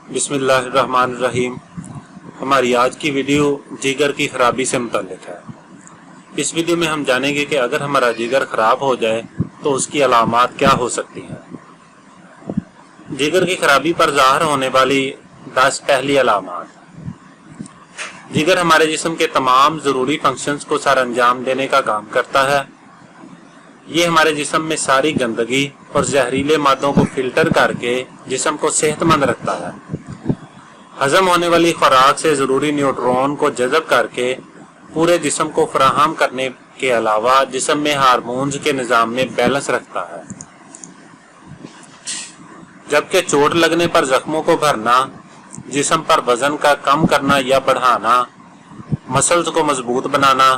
बिस्मिल्लाहिर्रहमानिर्रहीम। हमारी आज की वीडियो जिगर की खराबी से मुताल्लिक है। इस वीडियो में हम जानेंगे कि अगर हमारा जिगर खराब हो जाए तो उसकी अलामात क्या हो सकती हैं। जिगर की खराबी पर ज़ाहिर होने वाली 10 पहली अलामात। जिगर हमारे जिस्म के तमाम ज़रूरी फंक्शंस को सर अंजाम देने का काम करता है। ये हमारे जिस्म में सारी गंदगी और जहरीले मादों को फिल्टर करके जिस्म को सेहतमंद रखता है। हजम होने वाली खुराक से ज़रूरी न्यूट्रॉन को जज़ब करके पूरे जिस्म को फराहम करने के अलावा जिस्म में हार्मोन्स के निज़ाम में बैलेंस रखता है। जबकि चोट लगने पर जख्मों को भरना, जिस्म पर वजन का कम करना या बढ़ाना, मसल्स को मजबूत बनाना,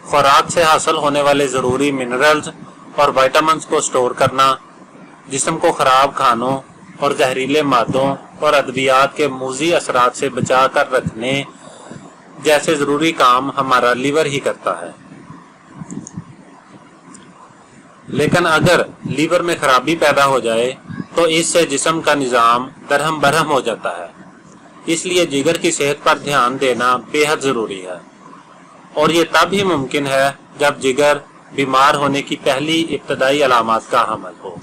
खुराक से हासिल होने वाले ज़रूरी मिनरल्स और विटामिन्स को स्टोर करना, जिस्म को ख़राब खानों और जहरीले मादों और अद्वियात के मुज़ी असरात से बचा कर रखने जैसे ज़रूरी काम हमारा लीवर ही करता है। लेकिन अगर लीवर में खराबी पैदा हो जाए तो इससे जिस्म का निज़ाम दरहम बरहम हो जाता है। इसलिए जिगर की सेहत पर ध्यान देना बेहद ज़रूरी है और ये तब ही मुमकिन है जब जिगर बीमार होने की पहली इब्तदाई अलामात का हामिल हो।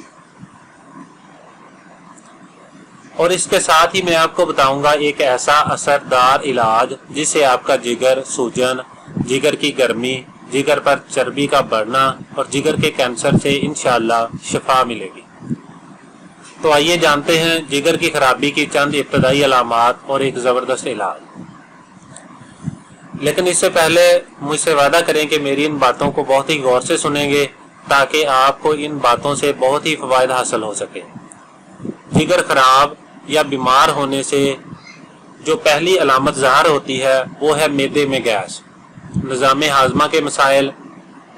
और इसके साथ ही मैं आपको बताऊंगा एक ऐसा असरदार इलाज जिससे आपका जिगर सूजन, जिगर की गर्मी, जिगर पर चर्बी का बढ़ना और जिगर के कैंसर से इंशाअल्लाह शिफा मिलेगी। तो आइए जानते हैं जिगर की खराबी की चंद इब्तदाई अलामात और एक ज़बरदस्त इलाज। लेकिन इससे पहले मुझसे वादा करें कि मेरी इन बातों को बहुत ही गौर से सुनेंगे ताकि आपको इन बातों से बहुत ही फ़वाइद हासिल हो सके। जिगर खराब या बीमार होने से जो पहली अलामत ज़ाहिर होती है वो है मैदे में गैस, निज़ाम हाजमा के मसाइल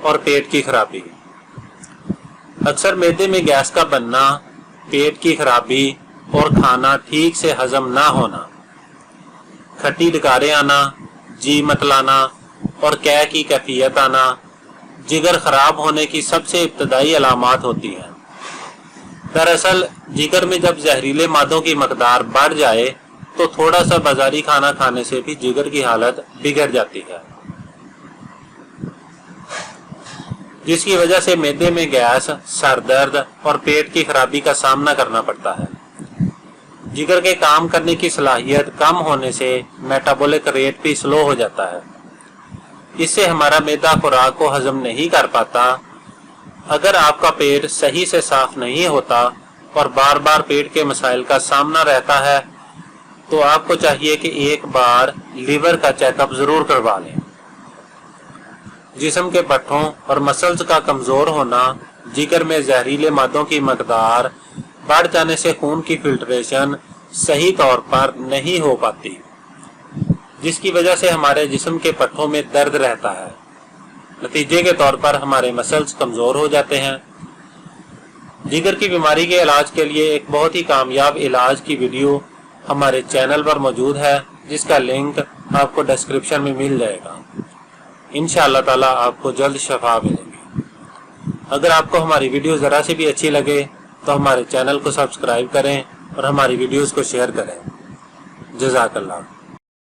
और पेट की खराबी। अक्सर मैदे में गैस का बनना, पेट की खराबी और खाना ठीक से हजम ना होना, खट्टी डकारें आना, जी मतलाना और कै की कैफियत आना जिगर खराब होने की सबसे इब्तदाई अलामात होती है। दरअसल जिगर में जब जहरीले मादों की मकदार बढ़ जाए तो थोड़ा सा बाजारी खाना खाने से भी जिगर की हालत बिगड़ जाती है, जिसकी वजह से मैदे में गैस, सर दर्द और पेट की खराबी का सामना करना पड़ता है। जिगर के काम करने की सलाहियत कम होने से मेटाबॉलिक रेट भी स्लो हो जाता है। इससे हमारा मैदा खुराक को हजम नहीं कर पाता। अगर आपका पेट सही से साफ नहीं होता और बार बार पेट के मसाइल का सामना रहता है तो आपको चाहिए कि एक बार लीवर का चेकअप जरूर करवा लें। जिस्म के पट्ठों और मसल्स का कमज़ोर होना, जिगर में जहरीले मादों की मकदार बढ़ जाने से खून की फिल्ट्रेशन सही तौर पर नहीं हो पाती, जिसकी वजह से हमारे जिस्म के पट्ठों में दर्द रहता है। नतीजे के तौर पर हमारे मसल्स कमज़ोर हो जाते हैं। जिगर की बीमारी के इलाज के लिए एक बहुत ही कामयाब इलाज की वीडियो हमारे चैनल पर मौजूद है, जिसका लिंक आपको डिस्क्रिप्शन में मिल जाएगा। इंशाअल्लाह ताला आपको जल्द शफा मिलेगी। अगर आपको हमारी वीडियो ज़रा से भी अच्छी लगे तो हमारे चैनल को सब्सक्राइब करें और हमारी वीडियोस को शेयर करें। जज़ाकल्लाह।